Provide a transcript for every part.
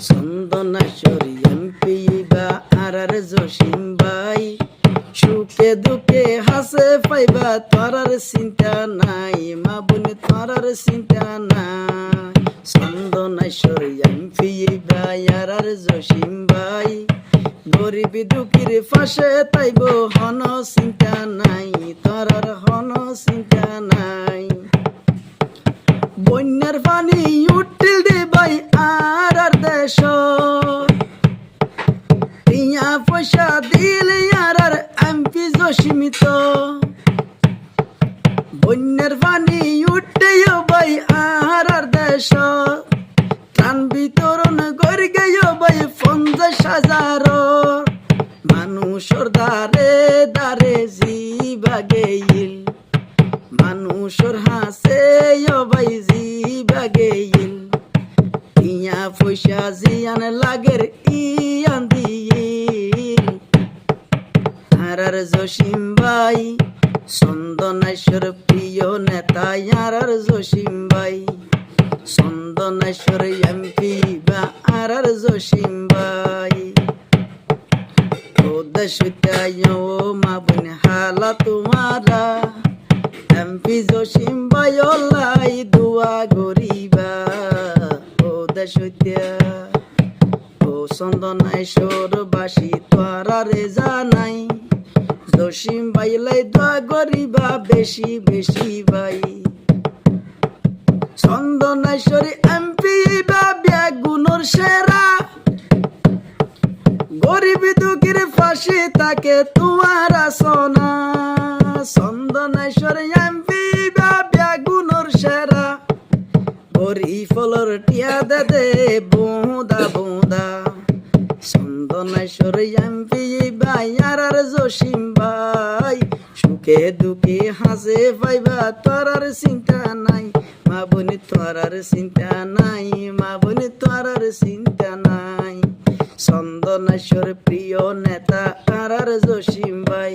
চন্দনেশ্বরী MP বা আর জসিম ভাই, সুখে দুঃখে হাসে পাইবা তোর আর চিন্তা নাই, মা বোন তোর আর চিন্তা নাই। চন্দনেশ্বরী এমপি ভাই আর জসিম ভাই, গরিব দুঃখীর পাশে তাইব হন চিন্তা নাই, তোর আর হন চিন্তা নাই। বন্যার পানি উঠিল দে ভাই আর দেশ, টিয়া পয়সা দিলে আর এমপি জসিমিত। বন্যার পানি উঠেও ভাই আর দেশ, ত্রাণ বিতরণ করে গেও ভাই 50,000। মানুষের দারে দারে জিবা গেইল, মানুষের হাসে ভাই জিবা গেইল। টিয়া পয়সা জিয়ান লাগের ইয়ান দিল। আর জসিম ভাই চন্দনেশ্বর প্রিয় নেতা আর জসিম ভাই, চন্দনেশ্বর এমপি বা আর জসিম ভাই। দেশো মা বোন হালা তোমারা, এমপি জসিম ভাই লাই দুয়া গরিবা। ও দেশো ও চন্দনেশ্বর বাসী তোরা রে জানাই, জসিম ভাই লাই দোয়া গরিবা বেশি বেশি ভাই। চন্দনেশ্বরী এমপি বা বেগুনের সেরা, গরিব দুঃখীর ফাঁসি তাকে তোমার সোনা। চন্দনেশ্বরী এমপি বা বেগুনের সেরা, গরিব ফলর টিয়া দে বুঁদা বুঁদা। চন্দনেশ্বরী এমপি ভাই আর জসিম ভাই, সুখে দুঃখে হাসে পাইবা তোর আর চিন্তা নাই, মা বোন তোর আর চিন্তা নাই, মা বোন তোর আর চিন্তা নাই। চন্দনেশ্বর প্রিয় নেতা আর জসিম ভাই,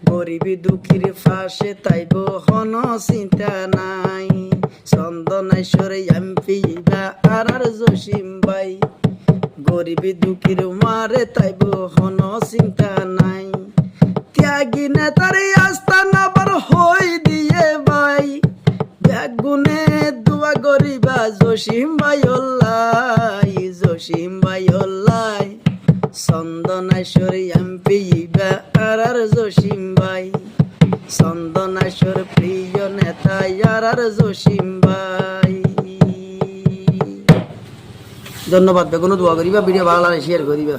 গরিব দুঃখীর পাশে তাইব হন চিন্তা নাই। চন্দনেশ্বর এমপি বা আর জসিম ভাই, গরিব দুঃখীর মারে তাইব হন চিন্তা নাই। ত্যাগী নেতারে আস্থা নাবার হই দিয়ে ভাই, বেগুনে দুয়া গরিবা জসিম ভাই লাই, জসিম ভাই লাই। চন্দনেশ্বর এমপি বা আর জসিম ভাই, চন্দনেশ্বর প্রিয় নেতা আর জসিম ভাই। ধন্যবাদ। বেগুনে দোয়া করিবা, ভিডিও ভালো লাগলে শেয়ার করিবা।